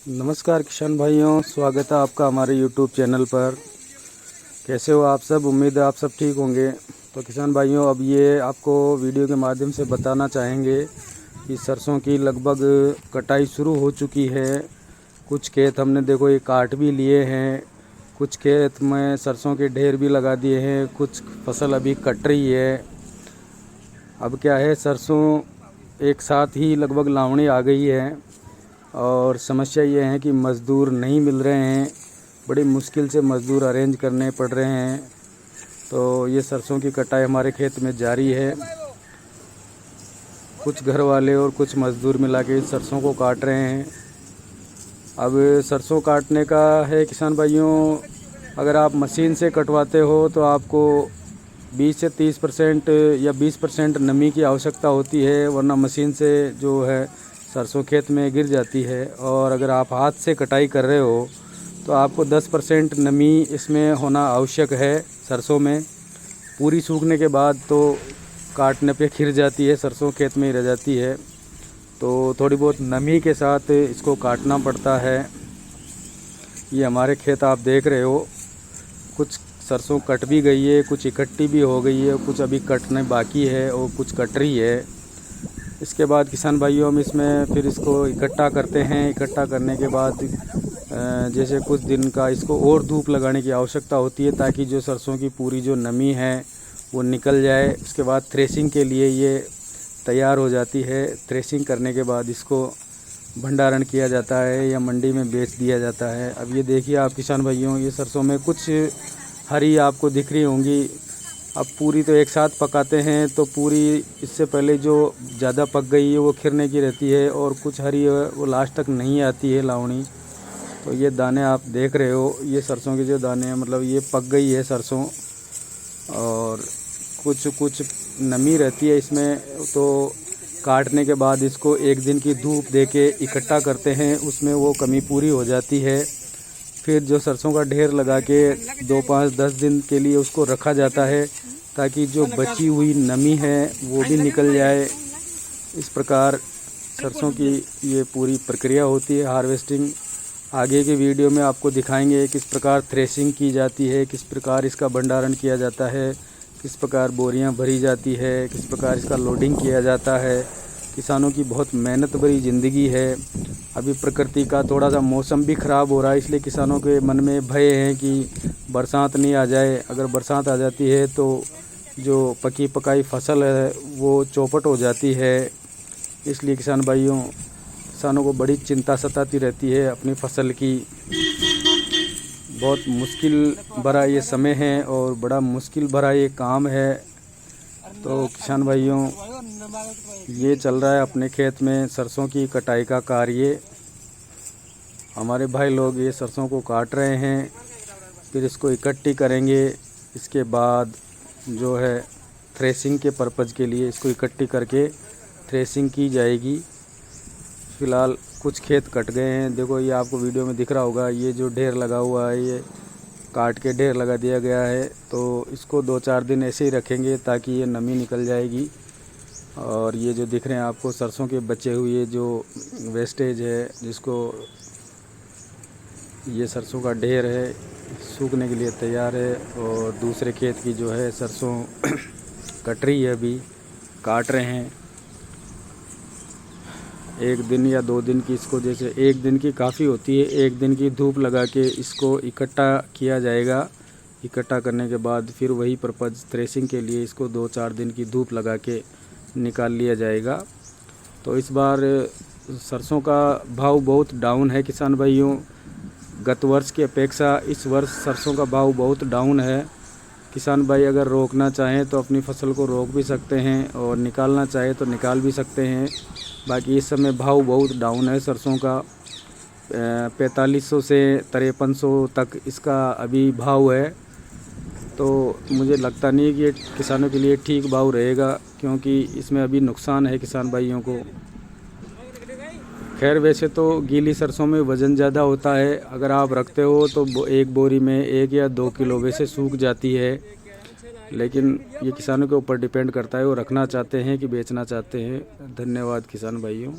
नमस्कार किसान भाइयों, स्वागत है आपका हमारे YouTube चैनल पर। कैसे हो आप सब? उम्मीद है आप सब ठीक होंगे। तो किसान भाइयों, अब ये आपको वीडियो के माध्यम से बताना चाहेंगे कि सरसों की लगभग कटाई शुरू हो चुकी है। कुछ खेत हमने देखो ये काट भी लिए हैं, कुछ खेत में सरसों के ढेर भी लगा दिए हैं, कुछ फसल अभी कट रही है। अब क्या है, सरसों एक साथ ही लगभग लावणी आ गई है और समस्या ये है कि मज़दूर नहीं मिल रहे हैं। बड़ी मुश्किल से मज़दूर अरेंज करने पड़ रहे हैं। तो ये सरसों की कटाई हमारे खेत में जारी है। कुछ घर वाले और कुछ मज़दूर मिला के इस सरसों को काट रहे हैं। अब सरसों काटने का है किसान भाइयों, अगर आप मशीन से कटवाते हो तो आपको 20 से 30% या 20% नमी की आवश्यकता होती है, वरना मशीन से जो है सरसों खेत में गिर जाती है। और अगर आप हाथ से कटाई कर रहे हो तो आपको 10% नमी इसमें होना आवश्यक है सरसों में। पूरी सूखने के बाद तो काटने पे खिर जाती है, सरसों खेत में ही रह जाती है। तो थोड़ी बहुत नमी के साथ इसको काटना पड़ता है। ये हमारे खेत आप देख रहे हो, कुछ सरसों कट भी गई है, कुछ इकट्ठी भी हो गई है, कुछ अभी कटने बाकी है और कुछ कट रही है। इसके बाद किसान भाइयों, हम इसमें फिर इसको इकट्ठा करते हैं। इकट्ठा करने के बाद जैसे कुछ दिन का इसको और धूप लगाने की आवश्यकता होती है, ताकि जो सरसों की पूरी जो नमी है वो निकल जाए। उसके बाद थ्रेसिंग के लिए ये तैयार हो जाती है। थ्रेसिंग करने के बाद इसको भंडारण किया जाता है या मंडी में बेच दिया जाता है। अब ये देखिए आप किसान भाइयों, ये सरसों में कुछ हरी आपको दिख रही होंगी। अब पूरी तो एक साथ पकाते हैं तो पूरी इससे पहले जो ज़्यादा पक गई है वो खिरने की रहती है, और कुछ हरी है वो लास्ट तक नहीं आती है लावणी। तो ये दाने आप देख रहे हो, ये सरसों के जो दाने हैं, मतलब ये पक गई है सरसों। और कुछ नमी रहती है इसमें, तो काटने के बाद इसको एक दिन की धूप दे के इकट्ठा करते हैं, उसमें वो कमी पूरी हो जाती है। फिर जो सरसों का ढेर लगा के 2, 5, 10 दिन के लिए उसको रखा जाता है, ताकि जो बची हुई नमी है वो भी निकल जाए। इस प्रकार सरसों की ये पूरी प्रक्रिया होती है, हार्वेस्टिंग। आगे के वीडियो में आपको दिखाएंगे किस प्रकार थ्रेसिंग की जाती है, किस प्रकार इसका भंडारण किया जाता है, किस प्रकार बोरियां भरी जाती है, किस प्रकार इसका लोडिंग किया जाता है। किसानों की बहुत मेहनत भरी ज़िंदगी है। अभी प्रकृति का थोड़ा सा मौसम भी ख़राब हो रहा है, इसलिए किसानों के मन में भय है कि बरसात नहीं आ जाए। अगर बरसात आ जाती है तो जो पकी पकाई फसल है वो चौपट हो जाती है। इसलिए किसान भाइयों, किसानों को बड़ी चिंता सताती रहती है अपनी फसल की। बहुत मुश्किल भरा ये समय है और बड़ा मुश्किल भरा ये काम है। तो किसान भाइयों, ये चल रहा है अपने खेत में सरसों की कटाई का कार्य। हमारे भाई लोग ये सरसों को काट रहे हैं, फिर इसको इकट्ठी करेंगे। इसके बाद जो है थ्रेसिंग के पर्पज़ के लिए इसको इकट्ठी करके थ्रेसिंग की जाएगी। फ़िलहाल कुछ खेत कट गए हैं, देखो ये आपको वीडियो में दिख रहा होगा। ये जो ढेर लगा हुआ है ये काट के ढेर लगा दिया गया है। तो इसको 2-4 दिन ऐसे ही रखेंगे ताकि ये नमी निकल जाएगी। और ये जो दिख रहे हैं आपको सरसों के बचे हुए जो वेस्टेज है, जिसको ये सरसों का ढेर है, सूखने के लिए तैयार है। और दूसरे खेत की जो है सरसों कट रही है, अभी काट रहे हैं। 1 दिन या 2 दिन की इसको, जैसे 1 दिन की काफ़ी होती है, 1 दिन की धूप लगा के इसको इकट्ठा किया जाएगा। इकट्ठा करने के बाद फिर वही पर्पज़ थ्रेसिंग के लिए इसको 2-4 दिन की धूप लगा के निकाल लिया जाएगा। तो इस बार सरसों का भाव बहुत डाउन है किसान भाइयों। गत वर्ष की अपेक्षा इस वर्ष सरसों का भाव बहुत डाउन है। किसान भाई अगर रोकना चाहें तो अपनी फसल को रोक भी सकते हैं, और निकालना चाहे तो निकाल भी सकते हैं। बाकी इस समय भाव बहुत डाउन है सरसों का। 4500 से 5300 तक इसका अभी भाव है। तो मुझे लगता नहीं है कि ये किसानों के लिए ठीक भाव रहेगा, क्योंकि इसमें अभी नुकसान है किसान भाइयों को। खैर, वैसे तो गीली सरसों में वज़न ज़्यादा होता है। अगर आप रखते हो तो एक बोरी में 1 या 2 किलो वैसे सूख जाती है। लेकिन ये किसानों के ऊपर डिपेंड करता है, वो रखना चाहते हैं कि बेचना चाहते हैं। धन्यवाद किसान भाइयों।